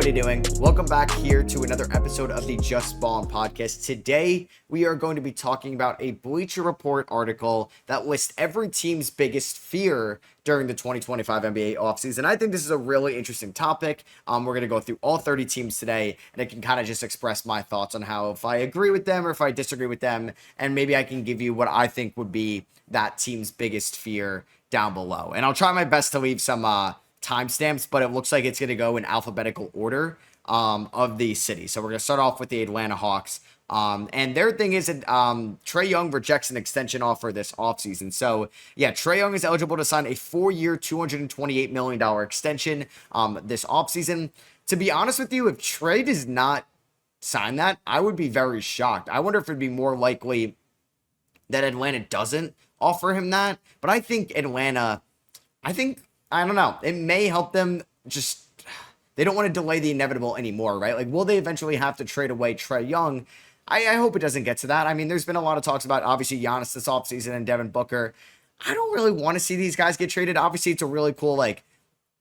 everybody doing? Welcome back here to another episode of the Just Ballin' podcast. Today, we are going to be talking about a Bleacher Report article that lists every team's biggest fear during the 2025 NBA offseason. I think this is a really interesting topic. We're going to go through all 30 teams today, and I can kind of just express my thoughts on how, if I agree with them or if I disagree with them, and maybe I can give you what I think would be that team's biggest fear down below. And I'll try my best to leave some timestamps, but it looks like it's going to go in alphabetical order of the city. So we're going to start off with the Atlanta Hawks. And their thing is that Trae Young rejects an extension offer this offseason. So, yeah, Trae Young is eligible to sign a 4-year, $228 million extension this offseason. To be honest with you, if Trae does not sign that, I would be very shocked. I wonder if it'd be more likely that Atlanta doesn't offer him that. But I think Atlanta, I don't know. It may help them just, they don't want to delay the inevitable anymore, right? Like, will they eventually have to trade away Trae Young? I hope it doesn't get to that. I mean, there's been a lot of talks about, obviously, Giannis this offseason and Devin Booker. I don't really want to see these guys get traded. Obviously, it's a really cool,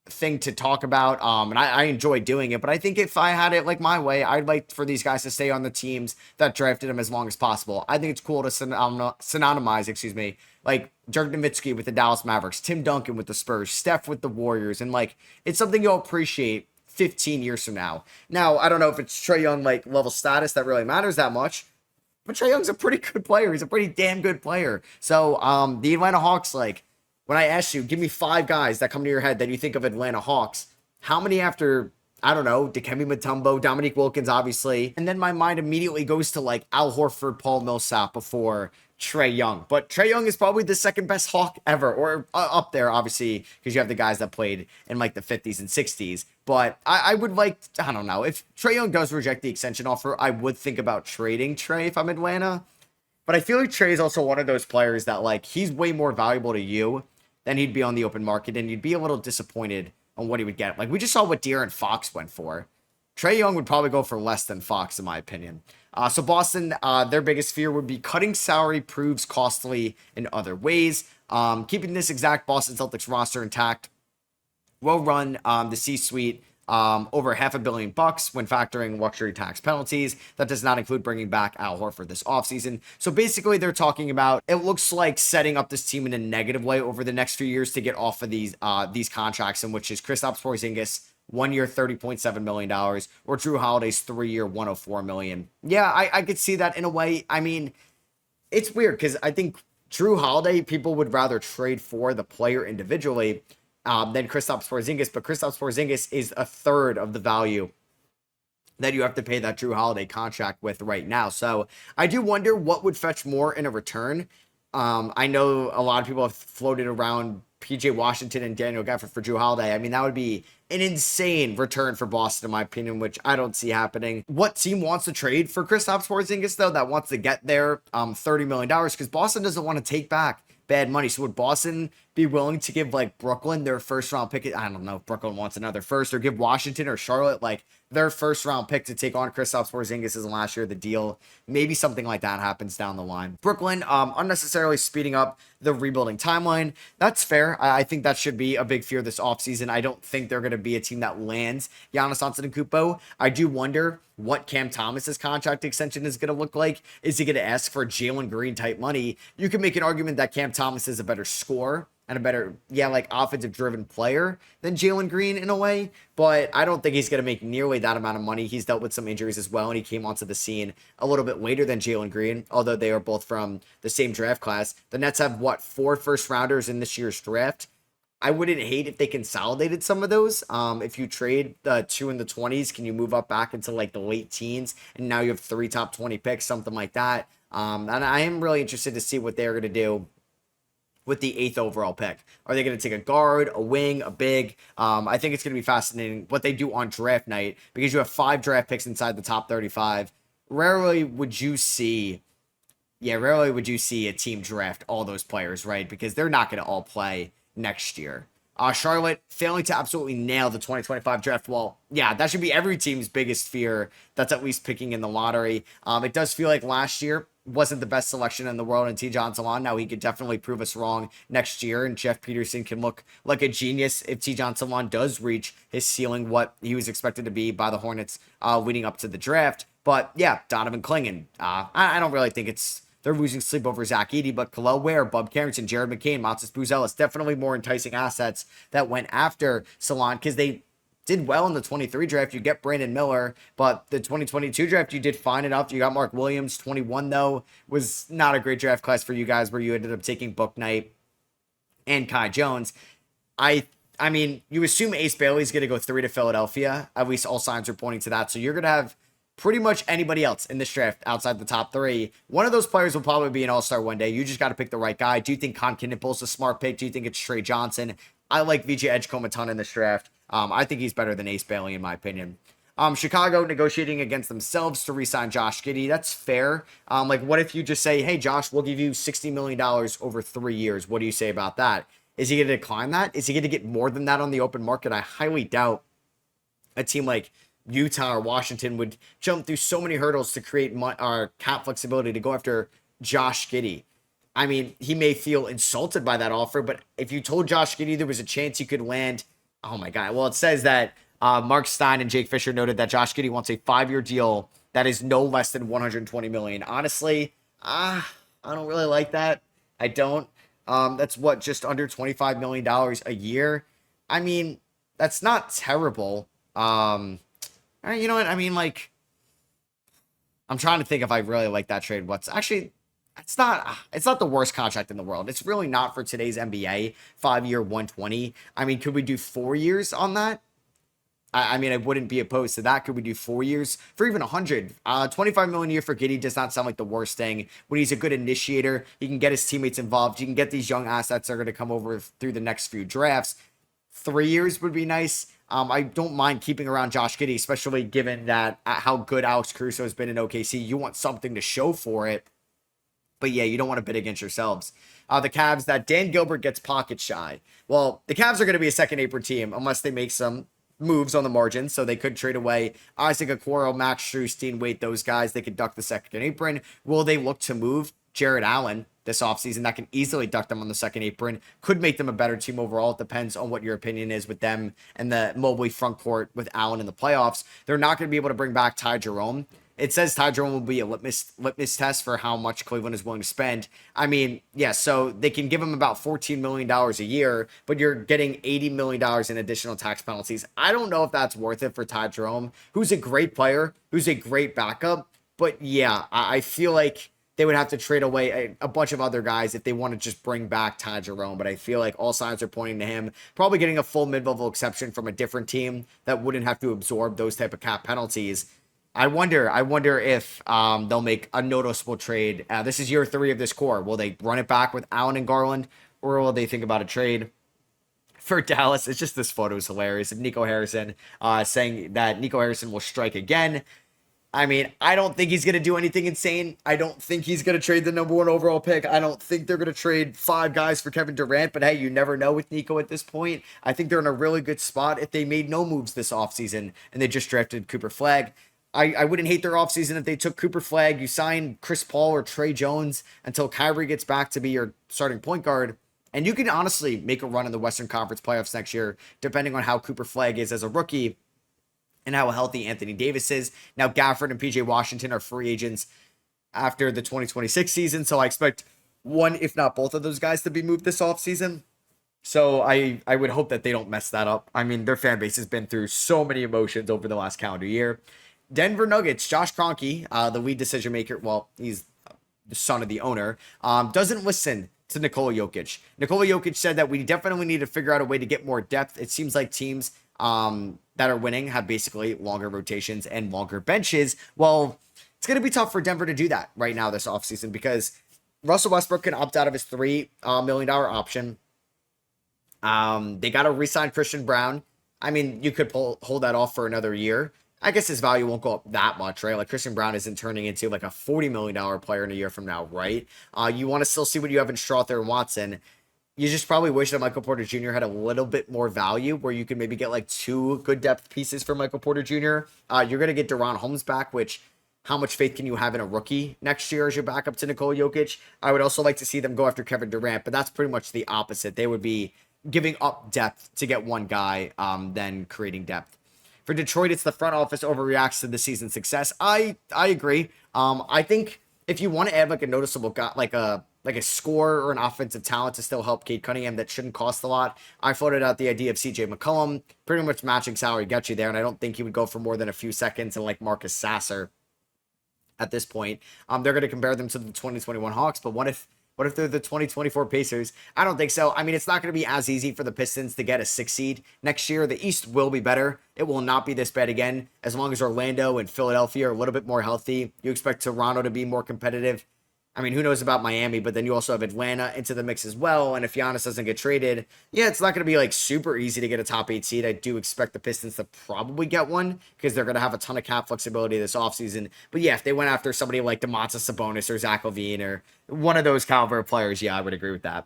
thing to talk about, and I enjoy doing it, but I think if I had it my way, I'd like for these guys to stay on the teams that drafted them as long as possible. I think it's cool to synonymize, like Dirk Nowitzki with the Dallas Mavericks, Tim Duncan with the Spurs, Steph with the Warriors, and it's something you'll appreciate 15 years from now. Now, I don't know if it's Trae Young level status that really matters that much, but Trae Young's a pretty good player. He's a pretty damn good player. So the Atlanta Hawks, when I asked you, give me 5 guys that come to your head that you think of Atlanta Hawks, how many after, I don't know, Dikembe Mutombo, Dominique Wilkins, obviously, and then my mind immediately goes to Al Horford, Paul Millsap before Trae Young. But Trae Young is probably the second best Hawk ever, or up there, obviously, because you have the guys that played in the 50s and 60s. But I would I don't know, if Trae Young does reject the extension offer, I would think about trading Trae if I'm Atlanta. But I feel like Trae is also one of those players that he's way more valuable to you than he'd be on the open market, and you'd be a little disappointed on what he would get. We just saw what De'Aaron Fox went for. Trae Young would probably go for less than Fox, in my opinion. So Boston, their biggest fear would be cutting salary proves costly in other ways. Keeping this exact Boston Celtics roster intact will run the C-suite over $500 million when factoring luxury tax penalties. That does not include bringing back Al Horford this offseason. So basically, they're talking about, it looks like setting up this team in a negative way over the next few years to get off of these contracts, in which is Kristaps Porzingis, 1 year, $30.7 million, or Drew Holiday's 3-year, $104 million. Yeah, I could see that in a way. I mean, it's weird because I think Drew Holiday, people would rather trade for the player individually than Kristaps Porzingis, but Kristaps Porzingis is a third of the value that you have to pay that Drew Holiday contract with right now. So I do wonder what would fetch more in a return. I know a lot of people have floated around PJ Washington and Daniel Gafford for Drew Holiday. I mean, that would be an insane return for Boston, in my opinion, which I don't see happening. What team wants to trade for Kristaps Porzingis, though, that wants to get their $30 million? Because Boston doesn't want to take back bad money. So would Boston be willing to give Brooklyn their first round pick? I don't know if Brooklyn wants another first, or give Washington or Charlotte their first round pick to take on Kristaps Porzingis as last year the deal. Maybe something like that happens down the line. Brooklyn unnecessarily speeding up the rebuilding timeline. That's fair. I think that should be a big fear this offseason. I don't think they're going to be a team that lands Giannis Antetokounmpo. I do wonder what Cam Thomas's contract extension is going to look like. Is he going to ask for Jalen Green type money? You can make an argument that Cam Thomas is a better scorer and a better, offensive driven player than Jalen Green in a way, but I don't think he's going to make nearly that amount of money. He's dealt with some injuries as well, and he came onto the scene a little bit later than Jalen Green, although they are both from the same draft class. The Nets have 4 first rounders in this year's draft. I wouldn't hate if they consolidated some of those. If you trade the 2 in the 20s, can you move up back into the late teens, and now you have 3 top 20 picks, something like that. And I am really interested to see what they're going to do with the 8th overall pick. Are they going to take a guard, a wing, a big? I think it's going to be fascinating what they do on draft night, because you have 5 draft picks inside the top 35. Rarely would you see a team draft all those players, right? Because they're not going to all play next year. Charlotte failing to absolutely nail the 2025 draft. Well, yeah, that should be every team's biggest fear that's at least picking in the lottery. It does feel like last year wasn't the best selection in the world in Tidjane Salaman. Now he could definitely prove us wrong next year, and Jeff Peterson can look like a genius if Tidjane Salaman does reach his ceiling, what he was expected to be by the Hornets leading up to the draft. But yeah, Donovan Clingan. I don't really think they're losing sleep over Zach Edey, but Khalil Ware, Bub Carrington, Jared McCain, Montes Buzelis, definitely more enticing assets that went after Salon because they did well in the 23 draft. You get Brandon Miller, but the 2022 draft, you did fine enough. You got Mark Williams. 21, though, was not a great draft class for you guys where you ended up taking Book Knight and Kai Jones. I mean, you assume Ace Bailey's going to go 3 to Philadelphia. At least all signs are pointing to that. So you're going to have pretty much anybody else in this draft outside the top 3. One of those players will probably be an all-star one day. You just got to pick the right guy. Do you think Con Knippel's a smart pick? Do you think it's Trey Johnson? I like VJ Edgecombe a ton in this draft. I think he's better than Ace Bailey, in my opinion. Chicago negotiating against themselves to re-sign Josh Giddey. That's fair. What if you just say, hey, Josh, we'll give you $60 million over 3 years. What do you say about that? Is he going to decline that? Is he going to get more than that on the open market? I highly doubt a team like Utah or Washington would jump through so many hurdles to create cap flexibility to go after Josh Giddey. I mean, he may feel insulted by that offer, but if you told Josh Giddey there was a chance you could land, oh my God. Well, it says that Mark Stein and Jake Fisher noted that Josh Giddey wants a 5-year deal that is no less than $120 million. Honestly, I don't really like that. I don't. That's just under $25 million a year. I mean, that's not terrible. You know what? I mean, I'm trying to think if I really like that trade. It's not the worst contract in the world. It's really not for today's NBA. 5-year, 120. I mean, could we do 4 years on that? I mean, I wouldn't be opposed to that. Could we do 4 years for even 100? $25 million a year for Giddey does not sound like the worst thing. When he's a good initiator, he can get his teammates involved. You can get these young assets that are going to come over through the next few drafts. 3 years would be nice. I don't mind keeping around Josh Giddey, especially given that how good Alex Caruso has been in OKC. You want something to show for it. But yeah, you don't want to bid against yourselves. The Cavs, that Dan Gilbert gets pocket shy. Well, the Cavs are going to be a second apron team unless they make some moves on the margin. So they could trade away Isaac Okoro, Max Strus, Wade, those guys. They could duck the second apron. Will they look to move Jared Allen this offseason? That can easily duck them on the second apron. Could make them a better team overall. It depends on what your opinion is with them and the Mobley front court with Allen in the playoffs. They're not going to be able to bring back Ty Jerome. It says Ty Jerome will be a litmus test for how much Cleveland is willing to spend. I mean, yeah, so they can give him about $14 million a year, but you're getting $80 million in additional tax penalties. I don't know if that's worth it for Ty Jerome, who's a great player, who's a great backup. But yeah, I feel like they would have to trade away a bunch of other guys if they want to just bring back Ty Jerome. But I feel like all signs are pointing to him probably getting a full mid-level exception from a different team that wouldn't have to absorb those type of cap penalties. I wonder if they'll make a noticeable trade. This is year 3 of this core. Will they run it back with Allen and Garland, or will they think about a trade for Dallas? It's just, this photo is hilarious of Nico Harrison saying that Nico Harrison will strike again. I mean, I don't think he's going to do anything insane. I don't think he's going to trade the number 1 overall pick. I don't think they're going to trade 5 guys for Kevin Durant, but hey, you never know with Nico at this point. I think they're in a really good spot if they made no moves this offseason and they just drafted Cooper Flagg. I wouldn't hate their offseason if they took Cooper Flagg, you sign Chris Paul or Trey Jones until Kyrie gets back to be your starting point guard. And you can honestly make a run in the Western Conference playoffs next year, depending on how Cooper Flagg is as a rookie and how healthy Anthony Davis is. Now, Gafford and PJ Washington are free agents after the 2026 season, so I expect one, if not both of those guys to be moved this offseason. So I would hope that they don't mess that up. I mean, their fan base has been through so many emotions over the last calendar year. Denver Nuggets, Josh Kroenke, the lead decision maker, well, he's the son of the owner, doesn't listen to Nikola Jokic. Nikola Jokic said that we definitely need to figure out a way to get more depth. It seems like teams that are winning have basically longer rotations and longer benches. Well, it's going to be tough for Denver to do that right now this offseason because Russell Westbrook can opt out of his $3 million option. They got to re-sign Christian Brown. I mean, you could hold that off for another year. I guess his value won't go up that much, right? Like Christian Brown isn't turning into like a $40 million player in a year from now, right? You want to still see what you have in Strother and Watson. You just probably wish that Michael Porter Jr. had a little bit more value where you could maybe get like 2 good depth pieces for Michael Porter Jr. You're going to get Deron Holmes back, which how much faith can you have in a rookie next year as your backup to Nikola Jokic? I would also like to see them go after Kevin Durant, but that's pretty much the opposite. They would be giving up depth to get one guy, than creating depth. For Detroit, it's the front office overreacts to the season's success. I agree. I think if you want to add like a noticeable guy, like a scorer or an offensive talent to still help Cade Cunningham, that shouldn't cost a lot. I floated out the idea of CJ McCollum, pretty much matching salary gets you there, and I don't think he would go for more than a few seconds, and like Marcus Sasser at this point. They're going to compare them to the 2021 Hawks, but what if they're the 2024 Pacers? I don't think so. I mean, it's not going to be as easy for the Pistons to get a 6 seed next year. The East will be better. It will not be this bad again. As long as Orlando and Philadelphia are a little bit more healthy, you expect Toronto to be more competitive. I mean, who knows about Miami, but then you also have Atlanta into the mix as well. And if Giannis doesn't get traded, yeah, it's not going to be like super easy to get a top 8 seed. I do expect the Pistons to probably get one because they're going to have a ton of cap flexibility this offseason. But yeah, if they went after somebody like Domantas Sabonis or Zach LaVine or one of those caliber players, yeah, I would agree with that.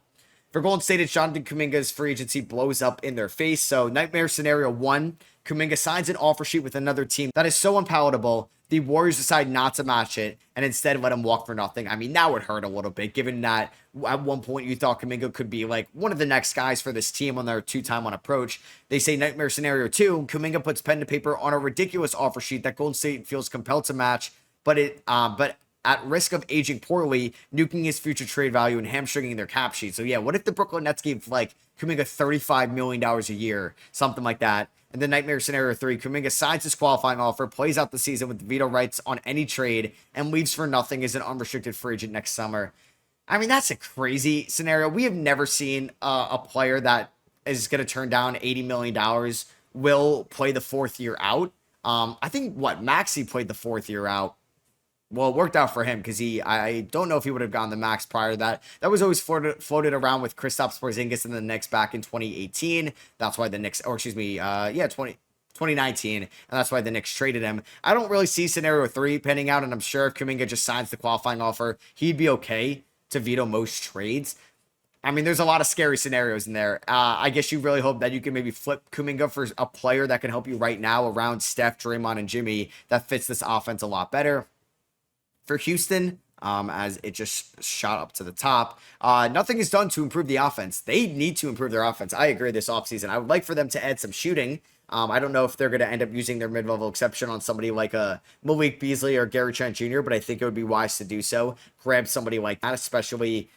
For Golden State, it's Jonathan Kuminga's free agency blows up in their face. So nightmare scenario 1, Kuminga signs an offer sheet with another team that is so unpalatable, the Warriors decide not to match it and instead let him walk for nothing. I mean, that would hurt a little bit, given that at one point you thought Kuminga could be like one of the next guys for this team on their 2-time-on approach. They say nightmare scenario 2, Kuminga puts pen to paper on a ridiculous offer sheet that Golden State feels compelled to match, but at risk of aging poorly, nuking his future trade value and hamstringing their cap sheet. So yeah, what if the Brooklyn Nets gave like Kuminga $35 million a year, something like that? And then nightmare scenario 3, Kuminga signs his qualifying offer, plays out the season with veto rights on any trade, and leaves for nothing as an unrestricted free agent next summer. I mean, that's a crazy scenario. We have never seen a player that is going to turn down $80 million will play the 4th year out. I think, Maxey played the 4th year out. Well, it worked out for him because I don't know if he would have gotten the max prior to that. That was always floated around with Kristaps Porzingis and the Knicks back in 2018. That's why the Knicks, 2019, and that's why the Knicks traded him. I don't really see scenario 3 panning out, and I'm sure if Kuminga just signs the qualifying offer, he'd be okay to veto most trades. I mean, there's a lot of scary scenarios in there. I guess you really hope that you can maybe flip Kuminga for a player that can help you right now around Steph, Draymond, and Jimmy that fits this offense a lot better. For Houston, as it just shot up to the top, nothing is done to improve the offense. They need to improve their offense. I agree this offseason. I would like for them to add some shooting. I don't know if they're going to end up using their mid-level exception on somebody like a Malik Beasley or Gary Trent Jr., but I think it would be wise to do so. Grab somebody like that, especially,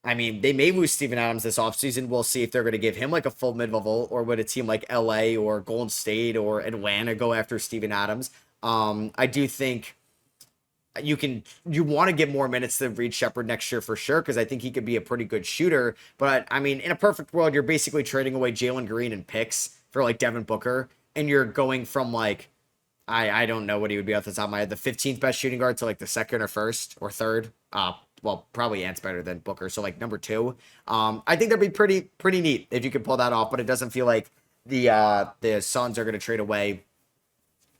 I mean, they may lose Steven Adams this offseason. We'll see if they're going to give him like a full mid-level, or would a team like LA or Golden State or Atlanta go after Steven Adams. I do think you want to get more minutes to Reed Shepherd next year for sure, because I think he could be a pretty good shooter. But I mean, in a perfect world, you're basically trading away Jalen Green and picks for like Devin Booker, and you're going from like, I don't know what he would be off the top of my head, the 15th best shooting guard to like the 2nd or 1st or 3rd. Well, probably Ant's better than Booker, so like number 2. I think that'd be pretty neat if you could pull that off, but it doesn't feel like the Suns are going to trade away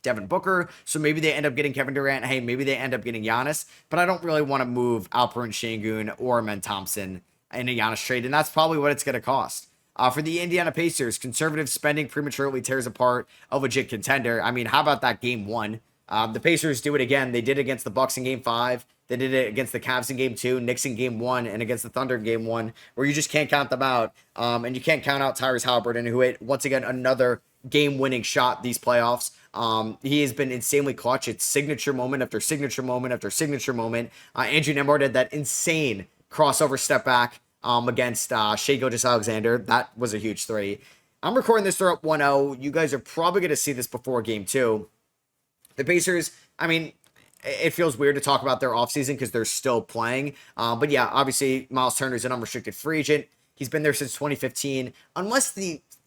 Devin Booker, so maybe they end up getting Kevin Durant. Hey, maybe they end up getting Giannis, but I don't really want to move Alperen Sengun or Amen Thompson in a Giannis trade, and that's probably what it's going to cost. For the Indiana Pacers, conservative spending prematurely tears apart a legit contender. I mean, how about that game 1? The Pacers do it again. They did it against the Bucks in game 5. They did it against the Cavs in game 2, Knicks in game 1, and against the Thunder in game 1, where you just can't count them out. And you can't count out Tyrese Halliburton, who hit, once again, another game-winning shot these playoffs. He has been insanely clutch. It's signature moment after signature moment after signature moment. Andrew Nembhard had that insane crossover step back against Shai Gilgeous-Alexander. That was a huge 3. I'm recording this, they're up 1-0. You guys are probably going to see this before game 2. The Pacers, I mean, it feels weird to talk about their offseason because they're still playing. But yeah, obviously, Miles Turner's an unrestricted free agent. He's been there since 2015.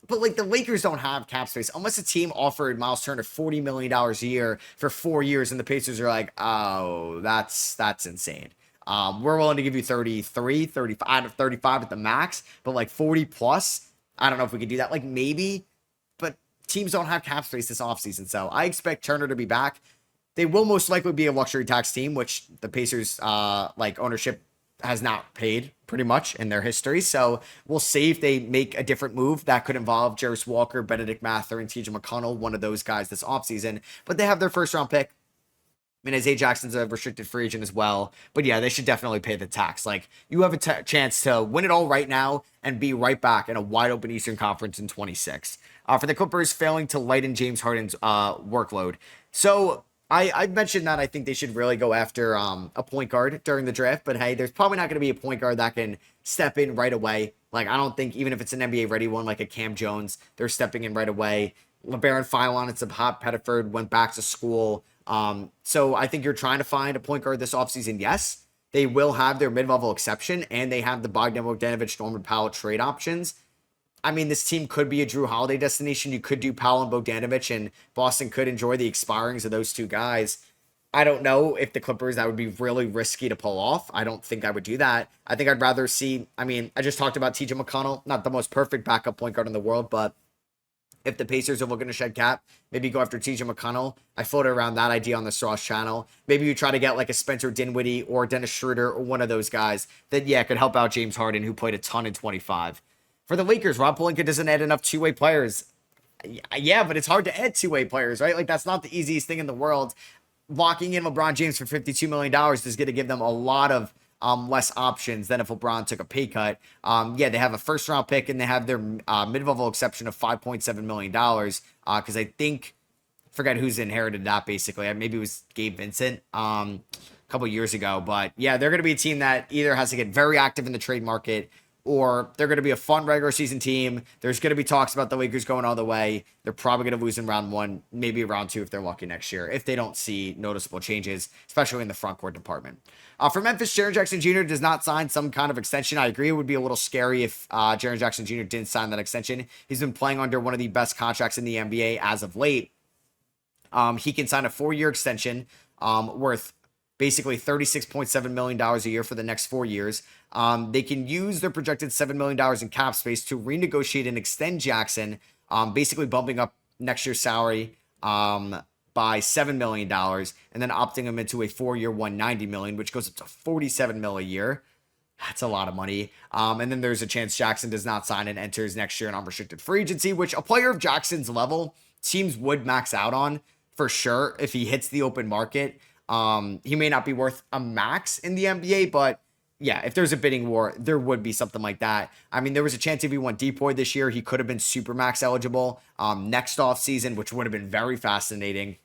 But like the Lakers don't have cap space. Unless a team offered Miles Turner $40 million a year for 4 years and the Pacers are like, oh, that's insane. We're willing to give you 33, 35, 35 at the max, but like 40 plus, I don't know if we could do that. Like maybe, but teams don't have cap space this offseason. So I expect Turner to be back. They will most likely be a luxury tax team, which the Pacers, ownership has not paid pretty much in their history. So we'll see if they make a different move that could involve Jarris Walker, Benedict Mather, and TJ McConnell, one of those guys this offseason. But they have their 1st round pick. I mean, Isaiah Jackson's a restricted free agent as well. But yeah, they should definitely pay the tax. Like, you have a chance to win it all right now and be right back in a wide open Eastern Conference in 26. For the Clippers, failing to lighten James Harden's workload. So I mentioned that I think they should really go after a point guard during the draft. But hey, there's probably not going to be a point guard that can step in right away. Like, I don't think even if it's an NBA ready one, like a Cam Jones, they're stepping in right away. LeBaron Philon and some hot Pettiford went back to school. So I think you're trying to find a point guard this offseason. Yes, they will have their mid-level exception, and they have the Bogdan Bogdanovic, Norman Powell trade options. I mean, this team could be a Drew Holiday destination. You could do Powell and Bogdanovic, and Boston could enjoy the expirings of those two guys. I don't know if the Clippers, that would be really risky to pull off. I don't think I would do that. I think I'd rather see, I mean, I just talked about TJ McConnell, not the most perfect backup point guard in the world, but if the Pacers are looking to shed cap, maybe go after TJ McConnell. I floated around that idea on the Sauce channel. Maybe you try to get like a Spencer Dinwiddie or Dennis Schroeder or one of those guys that, yeah, could help out James Harden, who played a ton in 25. For the Lakers, Rob Pelinka doesn't add enough two-way players. Yeah, but it's hard to add two-way players, right? Like, that's not the easiest thing in the world. Locking in LeBron James for $52 million is going to give them a lot of less options than if LeBron took a pay cut. Yeah, they have a first round pick and they have their mid-level exception of $5.7 million. Because I think, forget who's inherited that basically. Maybe it was Gabe Vincent a couple years ago. But yeah, they're going to be a team that either has to get very active in the trade market, or they're going to be a fun regular season team. There's going to be talks about the Lakers going all the way. They're probably going to lose in round one, maybe round two if they're lucky next year, if they don't see noticeable changes, especially in the front court department. For Memphis, Jaren Jackson Jr. does not sign some kind of extension. I agree it would be a little scary if Jaren Jackson Jr. didn't sign that extension. He's been playing under one of the best contracts in the NBA as of late. He can sign a 4-year extension worth basically $36.7 million a year for the next 4 years. They can use their projected $7 million in cap space to renegotiate and extend Jackson, basically bumping up next year's salary by $7 million, and then opting him into a 4-year $190 million, which goes up to $47 million a year. That's a lot of money. And then there's a chance Jackson does not sign and enters next year in unrestricted free agency, which a player of Jackson's level teams would max out on for sure if he hits the open market. He may not be worth a max in the NBA, but yeah, if there's a bidding war, there would be something like that. I mean, there was a chance if he went Depoy this year, he could have been super max eligible next off season, which would have been very fascinating.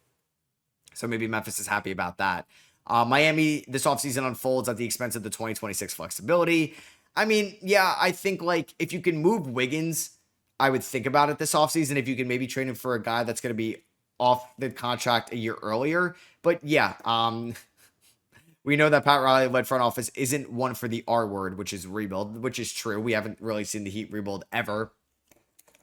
So maybe Memphis is happy about that. Miami, this offseason unfolds at the expense of the 2026 flexibility. I mean, yeah, I think like if you can move Wiggins, I would think about it this offseason. If you can maybe trade him for a guy that's going to be off the contract a year earlier. But yeah, we know that Pat Riley-led front office isn't one for the R word, which is rebuild, which is true. We haven't really seen the Heat rebuild ever.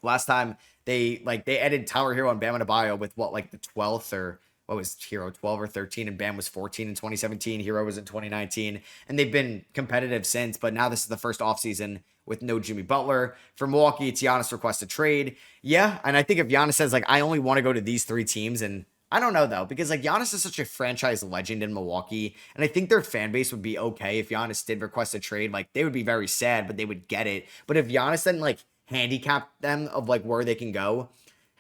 Last time they added Tyler Hero and Bam Adebayo with the 12th or what was Hero 12 or 13 and Bam was 14 in 2017. Hero was in 2019 and they've been competitive since, but now this is the first offseason with no Jimmy Butler. For Milwaukee, it's Giannis requests a trade. Yeah, and I think if Giannis says I only want to go to these 3 teams, and I don't know though, because Giannis is such a franchise legend in Milwaukee, and I think their fan base would be okay if Giannis did request a trade. They would be very sad, but they would get it. But if Giannis then handicapped them of where they can go,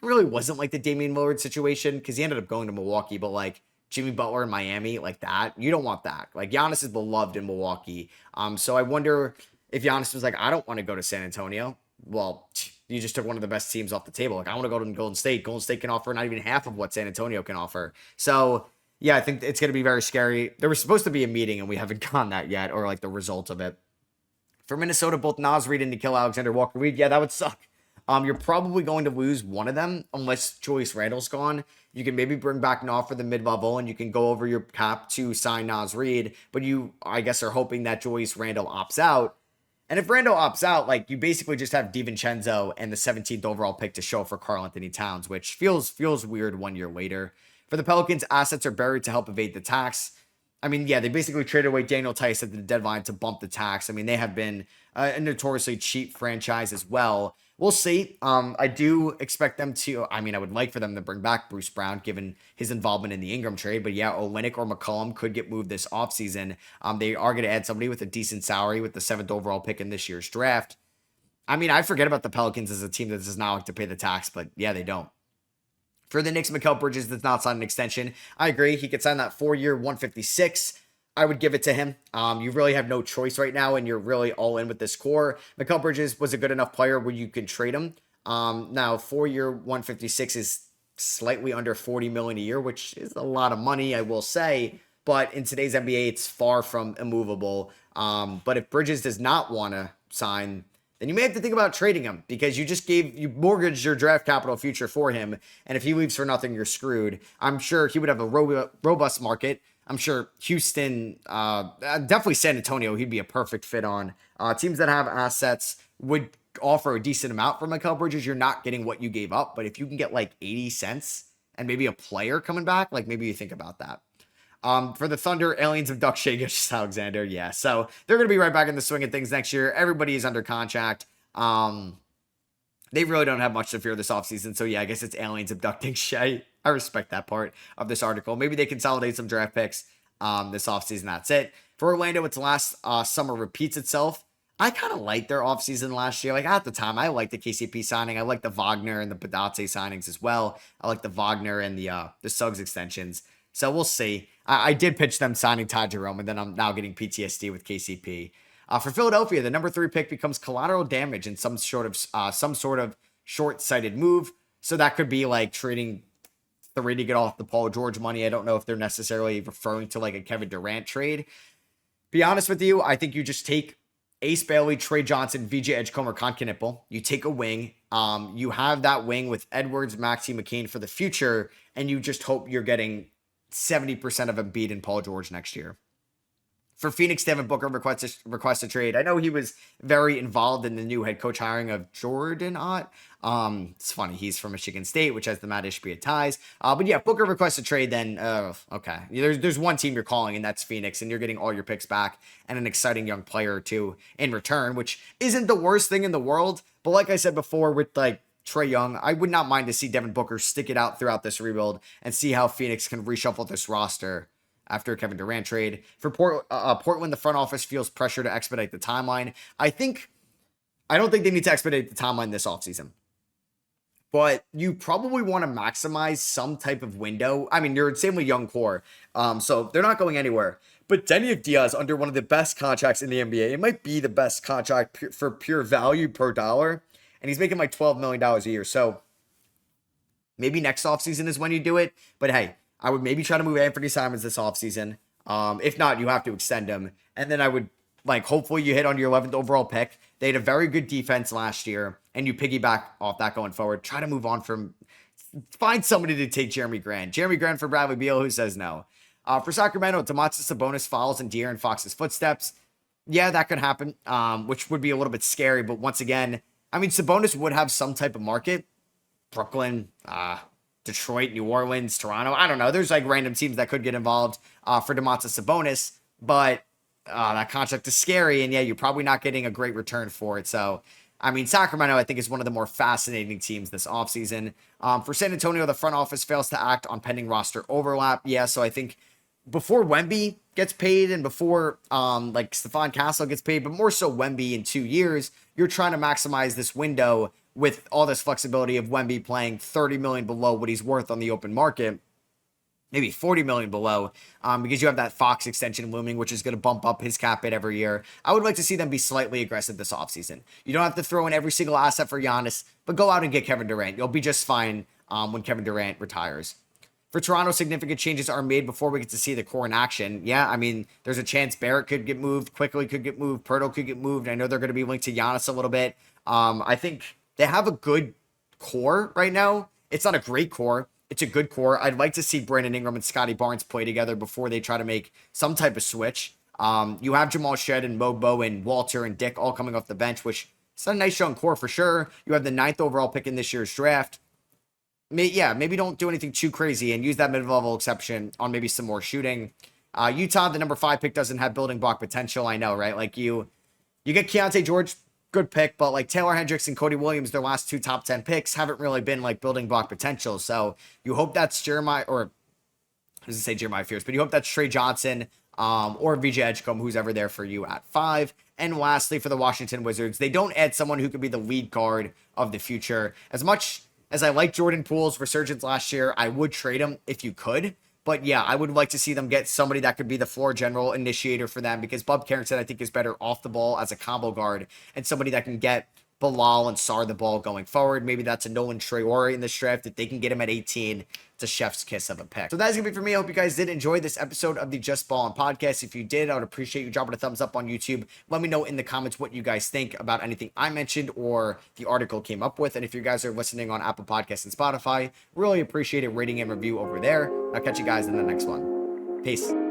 it really wasn't the Damian Lillard situation, because he ended up going to Milwaukee, but Jimmy Butler in Miami, that, you don't want that. Giannis is beloved in Milwaukee. So I wonder if Giannis was I don't want to go to San Antonio. Well, you just took one of the best teams off the table. I want to go to Golden State. Golden State can offer not even half of what San Antonio can offer. So yeah, I think it's going to be very scary. There was supposed to be a meeting and we haven't gotten that yet, or the result of it. For Minnesota, both Naz Reid and Nickeil Alexander-Walker-Reed, yeah, that would suck. You're probably going to lose one of them unless Julius Randle's gone. You can maybe bring back Naz for the mid-level and you can go over your cap to sign Naz Reid, but you, I guess, are hoping that Julius Randle opts out. And if Randle opts out, you basically just have DiVincenzo and the 17th overall pick to show for Karl-Anthony Towns, which feels weird 1 year later. For the Pelicans, assets are buried to help evade the tax. I mean, yeah, they basically traded away Daniel Tice at the deadline to bump the tax. I mean, they have been a notoriously cheap franchise as well. We'll see. I do expect them to, I would like for them to bring back Bruce Brown, given his involvement in the Ingram trade. But yeah, Olynyk or McCollum could get moved this offseason. They are going to add somebody with a decent salary with the 7th overall pick in this year's draft. I forget about the Pelicans as a team that does not like to pay the tax, but yeah, they don't. For the Knicks, Mikal Bridges does not sign an extension. I agree. He could sign that 4-year, 156. I would give it to him. You really have no choice right now, and you're really all in with this core. Mikal Bridges was a good enough player where you could trade him. Now, 4-year, 156 is slightly under $40 million a year, which is a lot of money, I will say. But in today's NBA, it's far from immovable. But if Bridges does not want to sign, then you may have to think about trading him, because you mortgaged your draft capital future for him. And if he leaves for nothing, you're screwed. I'm sure he would have a robust market. I'm sure Houston, definitely San Antonio, he'd be a perfect fit on. Teams that have assets would offer a decent amount for Mikal Bridges. You're not getting what you gave up, but if you can get like 80 cents and maybe a player coming back, like maybe you think about that. For the Thunder, aliens abduct Shai Gilgeous-Alexander. Yeah, so they're going to be right back in the swing of things next year. Everybody is under contract. They really don't have much to fear this offseason. So yeah, I guess it's aliens abducting Shai. I respect that part of this article. Maybe they consolidate some draft picks this offseason. That's it. For Orlando, its last summer repeats itself. I kind of liked their offseason last year. Like at the time, I liked the KCP signing. I liked the Wagner and the Padate signings as well. I like the Wagner and the Suggs extensions. So we'll see. I did pitch them signing Ty Jerome, and then I'm now getting PTSD with KCP. For Philadelphia, the number 3 pick becomes collateral damage in some sort of short-sighted move. So that could be like trading 3 to get off the Paul George money. I don't know if they're necessarily referring to like a Kevin Durant trade. Be honest with you, I think you just take Ace Bailey, Trey Johnson, VJ Edgecombe, Concanipple. You take a wing. You have that wing with Edwards, Maxey, McCain for the future, and you just hope you're getting 70% of Embiid and Paul George next year. For Phoenix, Devin Booker requests a trade. I know he was very involved in the new head coach hiring of Jordan Ott. It's funny, he's from Michigan State, which has the Matt Ishbia ties. But yeah, Booker requests a trade, then okay. There's one team you're calling, and that's Phoenix, and you're getting all your picks back and an exciting young player or two in return, which isn't the worst thing in the world. But like I said before, with like Trae Young, I would not mind to see Devin Booker stick it out throughout this rebuild and see how Phoenix can reshuffle this roster after a Kevin Durant trade. For Portland, the front office feels pressure to expedite the timeline. I don't think they need to expedite the timeline this offseason. But you probably want to maximize some type of window. I mean, you're insanely young core, so they're not going anywhere. But Denny Diaz, under one of the best contracts in the NBA, it might be the best contract for pure value per dollar. And he's making like $12 million a year. So maybe next offseason is when you do it. But hey, I would maybe try to move Anthony Simons this offseason. If not, you have to extend him. And then I would, hopefully you hit on your 11th overall pick. They had a very good defense last year, and you piggyback off that going forward. Try to move on find somebody to take Jeremy Grant. Jeremy Grant for Bradley Beal, who says no. For Sacramento, Domantas Sabonis follows in De'Aaron Fox's footsteps. Yeah, that could happen, which would be a little bit scary. But once again, I mean, Sabonis would have some type of market. Brooklyn, Detroit, New Orleans, Toronto. I don't know. There's like random teams that could get involved for Domantas Sabonis. But that contract is scary. And yeah, you're probably not getting a great return for it. So, I mean, Sacramento, I think, is one of the more fascinating teams this offseason. For San Antonio, the front office fails to act on pending roster overlap. Yeah, so I think before Wemby gets paid and before Stephon Castle gets paid, but more so Wemby in 2 years, you're trying to maximize this window with all this flexibility of Wemby playing $30 million below what he's worth on the open market, maybe $40 million below, because you have that Fox extension looming, which is going to bump up his cap hit every year. I would like to see them be slightly aggressive this offseason. You don't have to throw in every single asset for Giannis, but go out and get Kevin Durant. You'll be just fine when Kevin Durant retires. For Toronto, significant changes are made before we get to see the core in action. Yeah, I mean, there's a chance Barrett could get moved, Quickly could get moved, Pirtle could get moved. I know they're going to be linked to Giannis a little bit. I think they have a good core right now. It's not a great core. It's a good core. I'd like to see Brandon Ingram and Scotty Barnes play together before they try to make some type of switch. You have Jamal Shed and Mogbo and Walter and Dick all coming off the bench, which is a nice young core for sure. You have the 9th overall pick in this year's draft. Maybe don't do anything too crazy and use that mid-level exception on maybe some more shooting. Utah, the number 5 pick, doesn't have building block potential. I know, right? Like you get Keontae George, good pick, but like Taylor Hendricks and Cody Williams, their last 2 top 10 picks haven't really been like building block potential. So you hope that's Jeremiah Fierce, but you hope that's Trey Johnson or VJ Edgecombe, who's ever there for you at 5. And lastly, for the Washington Wizards, they don't add someone who could be the lead guard of the future. As much As I like Jordan Poole's resurgence last year, I would trade him if you could. But yeah, I would like to see them get somebody that could be the floor general initiator for them, because Bub Carrington, I think, is better off the ball as a combo guard, and somebody that can get Bilal and Sar the ball going forward. Maybe that's a Nolan Traore in this draft. If they can get him at 18, it's a chef's kiss of a pick. So that's going to be for me. I hope you guys did enjoy this episode of the Just Ballin' podcast. If you did, I would appreciate you dropping a thumbs up on YouTube. Let me know in the comments what you guys think about anything I mentioned or the article came up with. And if you guys are listening on Apple Podcasts and Spotify, really appreciate it, rating and review over there. I'll catch you guys in the next one. Peace.